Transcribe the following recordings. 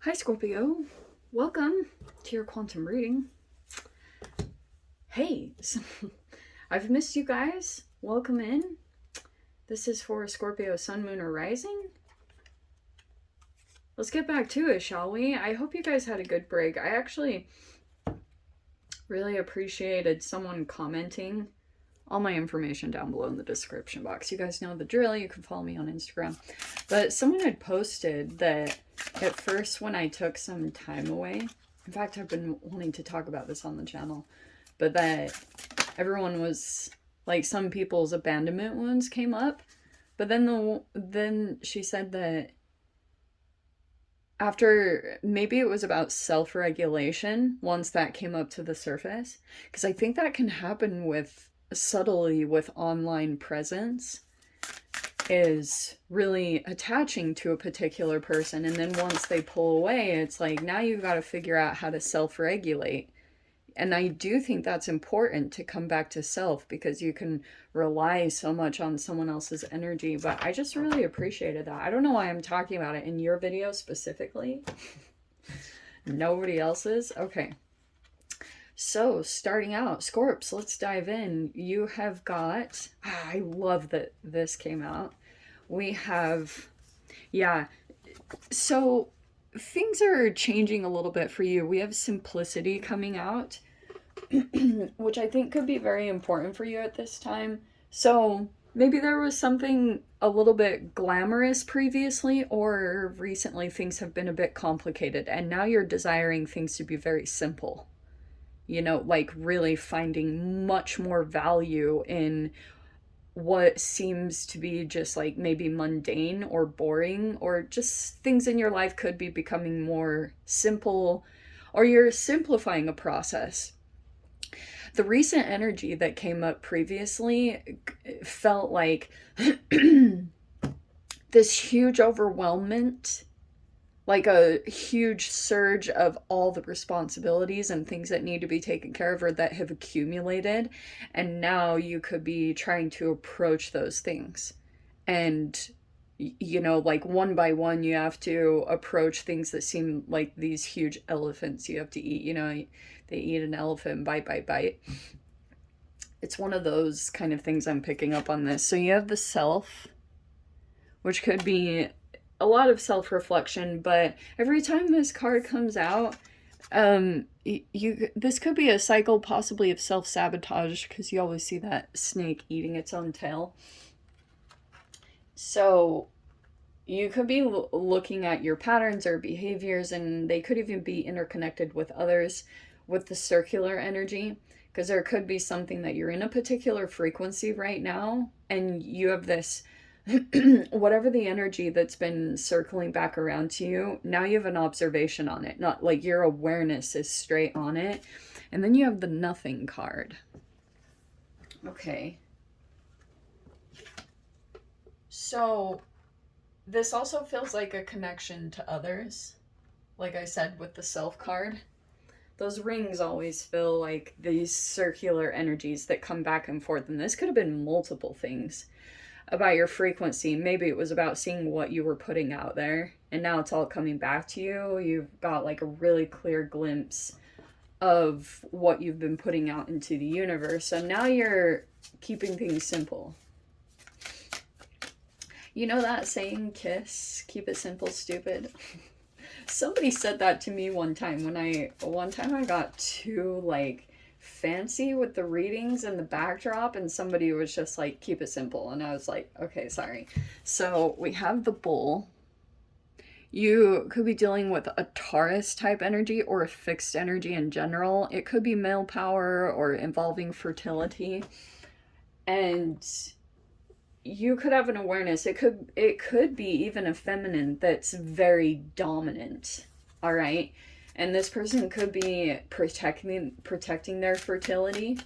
Hi Scorpio, welcome to your quantum reading. Hey, I've missed you guys. Welcome in. This is for Scorpio Sun, Moon, or Rising. Let's get back to it, shall we? I hope you guys had a good break. I actually really appreciated someone commenting. All my information down below in the description box. You guys know the drill. You can follow me on Instagram. But someone had posted that at first when I took some time away, in fact, I've been wanting to talk about this on the channel, but that everyone was, like, some people's abandonment wounds came up. But then she said that after, maybe it was about self-regulation once that came up to the surface, because I think that can happen with subtly with online presence, is really attaching to a particular person, and then once they pull away, it's like now you've got to figure out how to self-regulate. And I do think that's important to come back to self, because you can rely so much on someone else's energy. But I just really appreciated that. I don't know why I'm talking about it in your video specifically. Nobody else's. Okay. So starting out, Scorps, let's dive in. You have got, I love that this came out. We have, yeah. So things are changing a little bit for you. We have simplicity coming out, which I think could be very important for you at this time. So maybe there was something a little bit glamorous previously, or recently things have been a bit complicated, and now you're desiring things to be very simple. You know, like really finding much more value in what seems to be just like maybe mundane or boring, or just things in your life could be becoming more simple, or you're simplifying a process. The recent energy that came up previously felt like this huge overwhelmment, like a huge surge of all the responsibilities and things that need to be taken care of or that have accumulated. And now you could be trying to approach those things. And, you know, like one by one, you have to approach things that seem like these huge elephants you have to eat. You know, they eat an elephant bite by bite. It's one of those kind of things I'm picking up on this. So you have the self, which could be a lot of self-reflection, but every time this card comes out, this could be a cycle possibly of self-sabotage, because you always see that snake eating its own tail. So you could be looking at your patterns or behaviors, and they could even be interconnected with others with the circular energy, because there could be something that you're in a particular frequency right now, and you have this whatever the energy that's been circling back around to you, now you have an observation on it, not like your awareness is straight on it. And then you have the nothing card. Okay. So this also feels like a connection to others. Like I said with the self card, those rings always feel like these circular energies that come back and forth. And this could have been multiple things about your frequency. Maybe it was about seeing what you were putting out there, and now it's all coming back to you. You've got like a really clear glimpse of what you've been putting out into the universe. So now you're keeping things simple. You know that saying, kiss, keep it simple, stupid? Somebody said that to me one time I got too like fancy with the readings and the backdrop, and somebody was just like, keep it simple, and I was like, okay, sorry. So we have the bull. You could be dealing with a Taurus type energy or a fixed energy in general. It could be male power or involving fertility, and you could have an awareness. It could be even a feminine that's very dominant. All right. And this person could be protecting their fertility.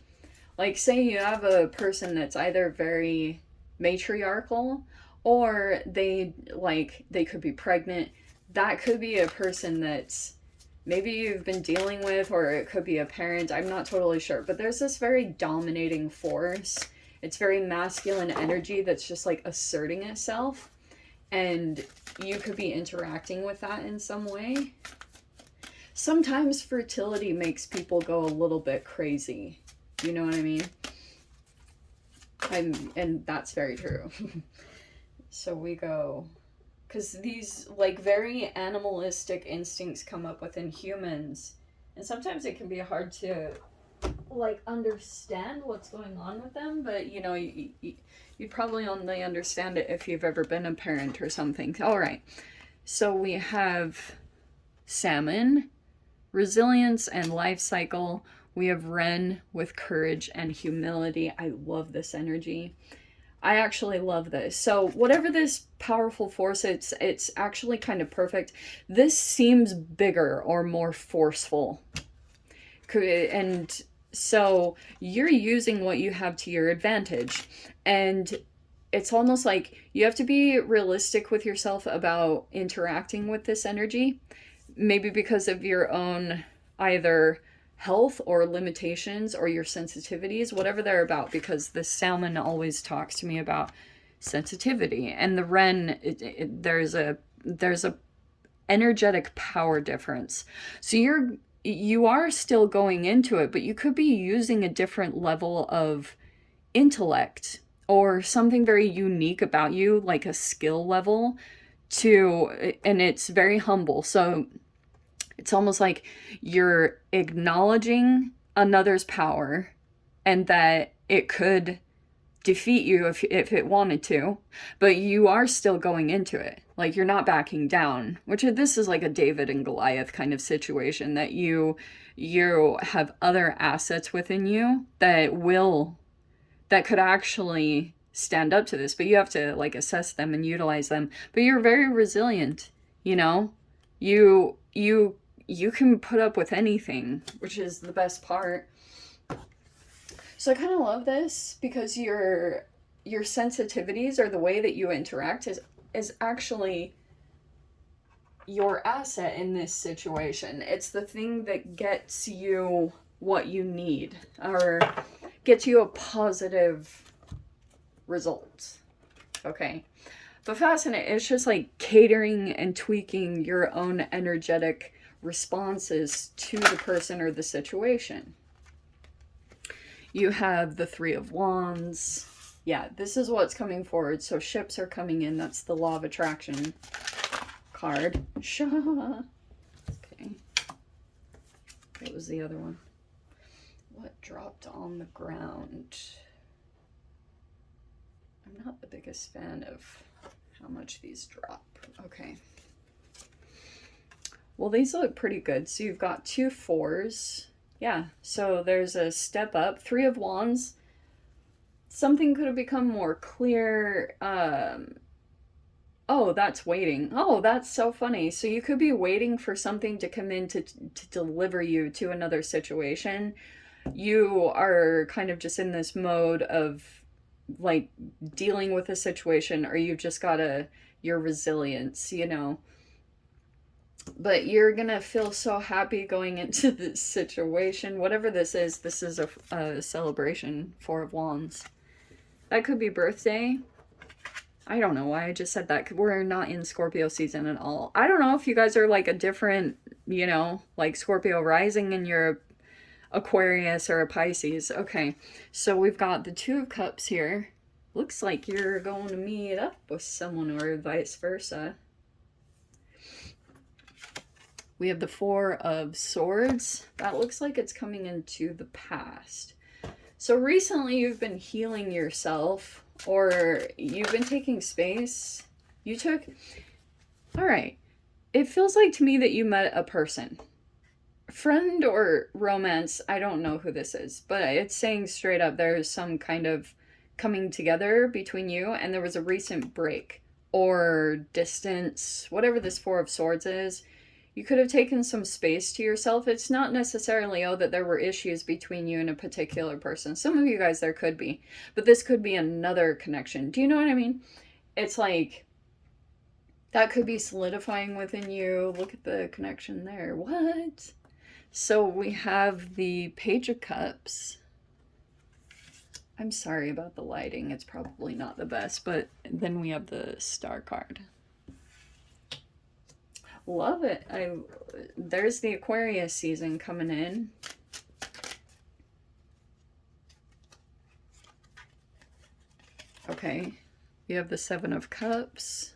Like, say you have a person that's either very matriarchal, or they could be pregnant. That could be a person that's maybe you've been dealing with, or it could be a parent. I'm not totally sure, but there's this very dominating force. It's very masculine energy that's just like asserting itself. and you could be interacting with that in some way. Sometimes fertility makes people go a little bit crazy. You know what I mean? And that's very true. So we go, because these like very animalistic instincts come up within humans, and sometimes it can be hard to like understand what's going on with them, but you know, you probably only understand it if you've ever been a parent or something. All right, so we have salmon, resilience and life cycle. We have Ren with courage and humility. I love this energy. I actually love this. So whatever this powerful force, it's actually kind of perfect. This seems bigger or more forceful. And so you're using what you have to your advantage. And it's almost like you have to be realistic with yourself about interacting with this energy. Maybe because of your own either health or limitations or your sensitivities, whatever they're about, because the salmon always talks to me about sensitivity, and the Ren, there's a energetic power difference. So you are still going into it, but you could be using a different level of intellect or something very unique about you, like a skill level and it's very humble. So it's almost like you're acknowledging another's power and that it could defeat you if it wanted to, but you are still going into it. Like you're not backing down, which this is like a David and Goliath kind of situation, that you have other assets within you that could actually stand up to this, but you have to like assess them and utilize them. But you're very resilient, you know? You can put up with anything, which is the best part. So I kind of love this because your sensitivities or the way that you interact is actually your asset in this situation. It's the thing that gets you what you need or gets you a positive result. Okay. But fascinating. It's just like catering and tweaking your own energetic responses to the person or the situation. You have the Three of Wands. Yeah, this is what's coming forward. So ships are coming in. That's the Law of Attraction card. Okay. What was the other one? What dropped on the ground? I'm not the biggest fan of how much these drop. Okay. Well, these look pretty good. So you've got 2 4s. Yeah, so there's a step up. 3 of Wands. Something could have become more clear. Oh, that's waiting. Oh, that's so funny. So you could be waiting for something to come in to deliver you to another situation. You are kind of just in this mode of like dealing with a situation, or you've just got your resilience, you know. But you're gonna feel so happy going into this situation. Whatever this is a celebration. 4 of Wands. That could be birthday. I don't know why I just said that. We're not in Scorpio season at all. I don't know if you guys are like a different, you know, like Scorpio rising and you're Aquarius or a Pisces. Okay, so we've got the 2 of Cups here. Looks like you're going to meet up with someone or vice versa. We have the 4 of Swords. That looks like it's coming into the past. So recently you've been healing yourself, or you've been taking space. All right. It feels like to me that you met a person. Friend or romance, I don't know who this is, but it's saying straight up there's some kind of coming together between you, and there was a recent break or distance, whatever this 4 of Swords is. You could have taken some space to yourself. It's not necessarily, that there were issues between you and a particular person. Some of you guys there could be, but this could be another connection. Do you know what I mean? It's like, that could be solidifying within you. Look at the connection there. What? So we have the Page of Cups. I'm sorry about the lighting. It's probably not the best, but then we have the Star card. Love it. There's the Aquarius season coming in. Okay. We have the Seven of Cups.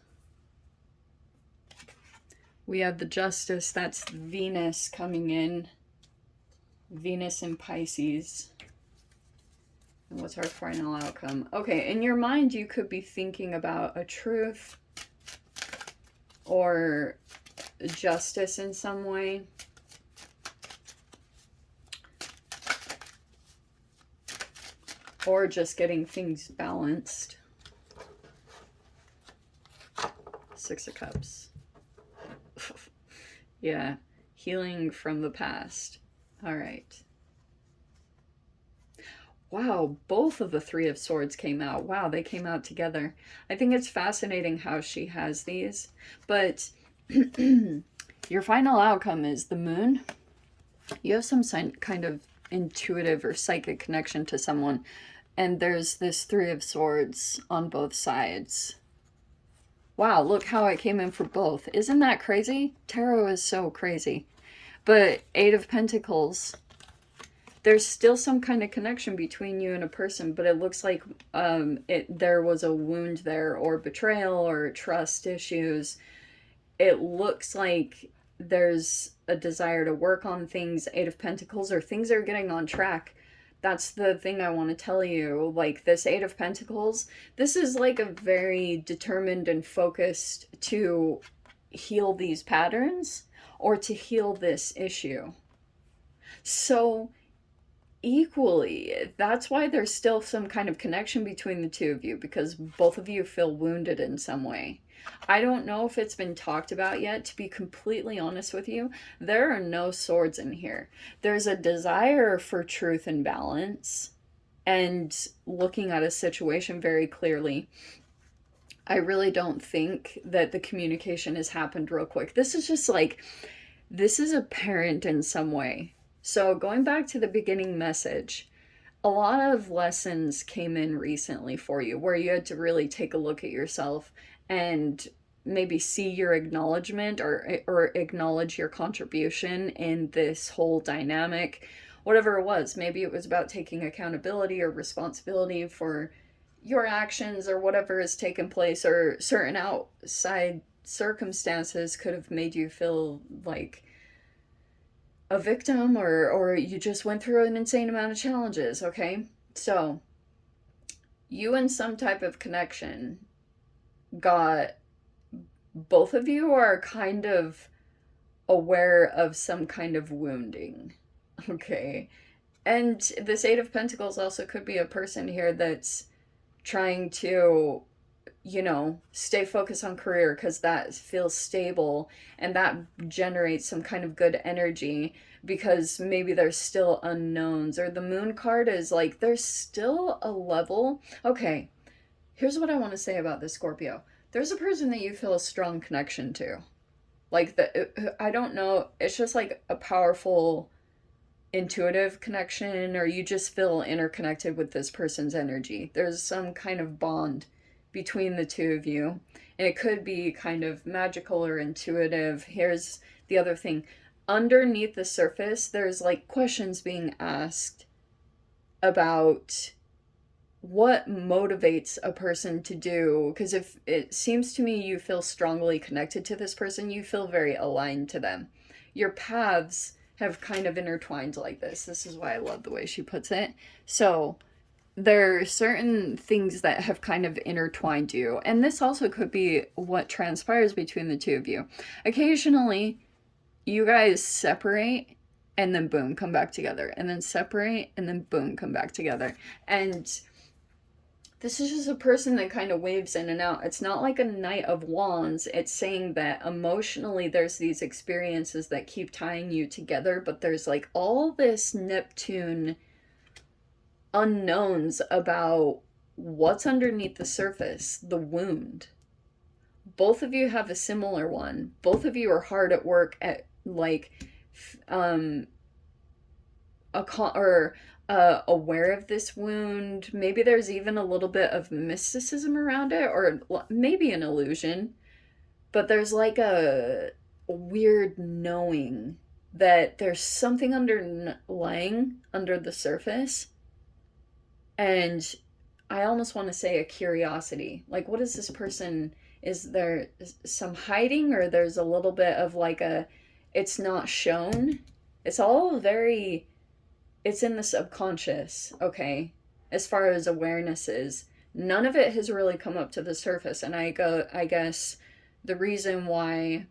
We have the Justice. That's Venus coming in. Venus in Pisces. And what's our final outcome? Okay, in your mind, you could be thinking about a truth or justice in some way. Or just getting things balanced. Six of Cups. Yeah, healing from the past. All right. Wow, both of the Three of Swords came out. Wow, they came out together. I think it's fascinating how she has these. But your final outcome is the Moon. You have some kind of intuitive or psychic connection to someone. And there's this Three of Swords on both sides. Wow, look how I came in for both. Isn't that crazy? Tarot is so crazy. But Eight of Pentacles, there's still some kind of connection between you and a person, but it looks like there was a wound there, or betrayal, or trust issues. It looks like there's a desire to work on things. Eight of Pentacles, or things are getting on track. That's the thing I want to tell you. Like, this Eight of Pentacles, this is like a very determined and focused to heal these patterns or to heal this issue. So equally, that's why there's still some kind of connection between the two of you, because both of you feel wounded in some way. I don't know if it's been talked about yet. To be completely honest with you, there are no swords in here. There's a desire for truth and balance and looking at a situation very clearly. I really don't think that the communication has happened real quick. This is just like, this is apparent in some way. So going back to the beginning message, a lot of lessons came in recently for you where you had to really take a look at yourself and maybe see your acknowledgement or acknowledge your contribution in this whole dynamic, whatever it was. Maybe it was about taking accountability or responsibility for your actions or whatever has taken place, or certain outside circumstances could have made you feel like a victim, or you just went through an insane amount of challenges. Okay, so you and some type of connection got, both of you are kind of aware of some kind of wounding. Okay, and this Eight of Pentacles also could be a person here that's trying to, you know, stay focused on career because that feels stable and that generates some kind of good energy, because maybe there's still unknowns. Or the Moon card is like, there's still a level. Okay, here's what I want to say about this, Scorpio. There's a person that you feel a strong connection to. Like, I don't know, it's just like a powerful intuitive connection, or you just feel interconnected with this person's energy. There's some kind of bond between the two of you, and it could be kind of magical or intuitive. Here's the other thing. Underneath the surface, there's like questions being asked about what motivates a person to do, because if it seems to me you feel strongly connected to this person, you feel very aligned to them. Your paths have kind of intertwined like this. This is why I love the way she puts it. So there are certain things that have kind of intertwined you, and this also could be what transpires between the two of you. Occasionally you guys separate and then boom, come back together, and then separate and then boom, come back together. And this is just a person that kind of waves in and out. It's not like a Knight of Wands. It's saying that emotionally there's these experiences that keep tying you together, but there's like all this Neptune unknowns about what's underneath the surface, the wound. Both of you have a similar one. Both of you are hard at work at like aware of this wound. Maybe there's even a little bit of mysticism around it, or maybe an illusion, but there's like a weird knowing that there's something underlying under the surface, and I almost want to say a curiosity. Like, what is this person? Is there some hiding, or there's a little bit of like a, it's not shown? It's all very, it's in the subconscious, okay? As far as awareness is, none of it has really come up to the surface. And I guess the reason why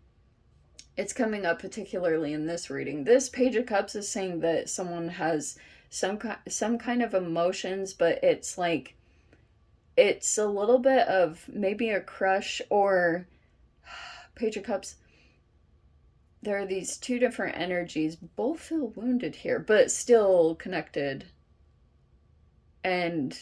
it's coming up particularly in this reading, this Page of Cups is saying that someone has some kind of emotions, but it's like, it's a little bit of maybe a crush, or Page of Cups, there are these two different energies. Both feel wounded here, but still connected. And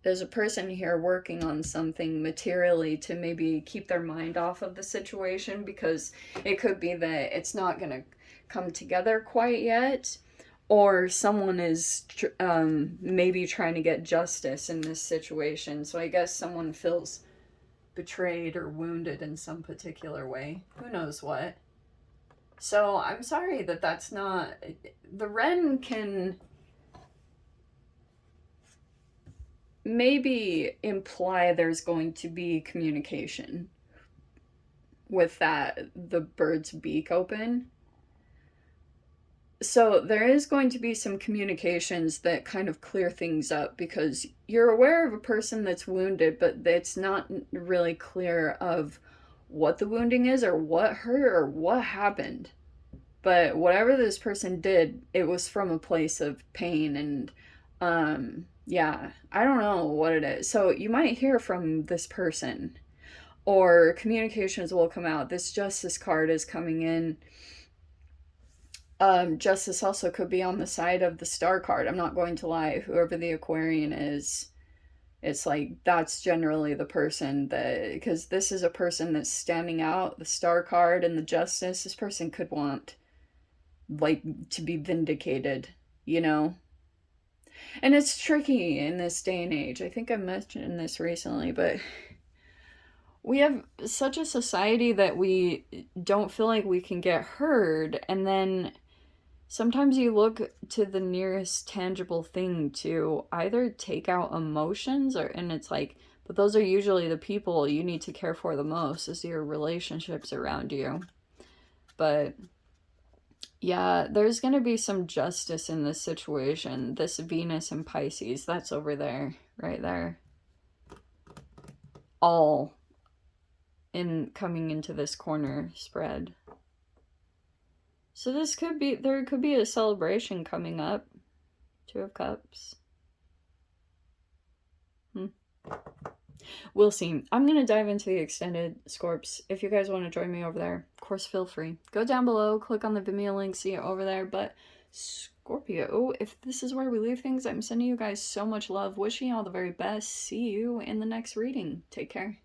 there's a person here working on something materially to maybe keep their mind off of the situation, because it could be that it's not going to come together quite yet, or someone is maybe trying to get justice in this situation. So I guess someone feels betrayed or wounded in some particular way. Who knows what? So I'm sorry that that's not... The Wren can maybe imply there's going to be communication with that, the bird's beak open. So there is going to be some communications that kind of clear things up, because you're aware of a person that's wounded, but it's not really clear of what the wounding is, or what hurt, or what happened. But whatever this person did, it was from a place of pain, and yeah, I don't know what it is. So you might hear from this person, or communications will come out. This Justice card is coming in. Justice also could be on the side of the Star card. I'm not going to lie. Whoever the Aquarian is, it's like, that's generally the person that, because this is a person that's standing out, the Star card and the Justice. This person could want, like, to be vindicated, you know? And it's tricky in this day and age. I think I mentioned this recently, but we have such a society that we don't feel like we can get heard, and then sometimes you look to the nearest tangible thing to either take out emotions, or, and it's like, but those are usually the people you need to care for the most, is your relationships around you. But yeah, there's going to be some justice in this situation. This Venus and Pisces, that's over there, right there. All in coming into this corner spread. So this could be, there could be a celebration coming up. Two of Cups. We'll see. I'm going to dive into the extended Scorps. If you guys want to join me over there, of course, feel free. Go down below, click on the Vimeo link, see it over there. But Scorpio, if this is where we leave things, I'm sending you guys so much love. Wishing you all the very best. See you in the next reading. Take care.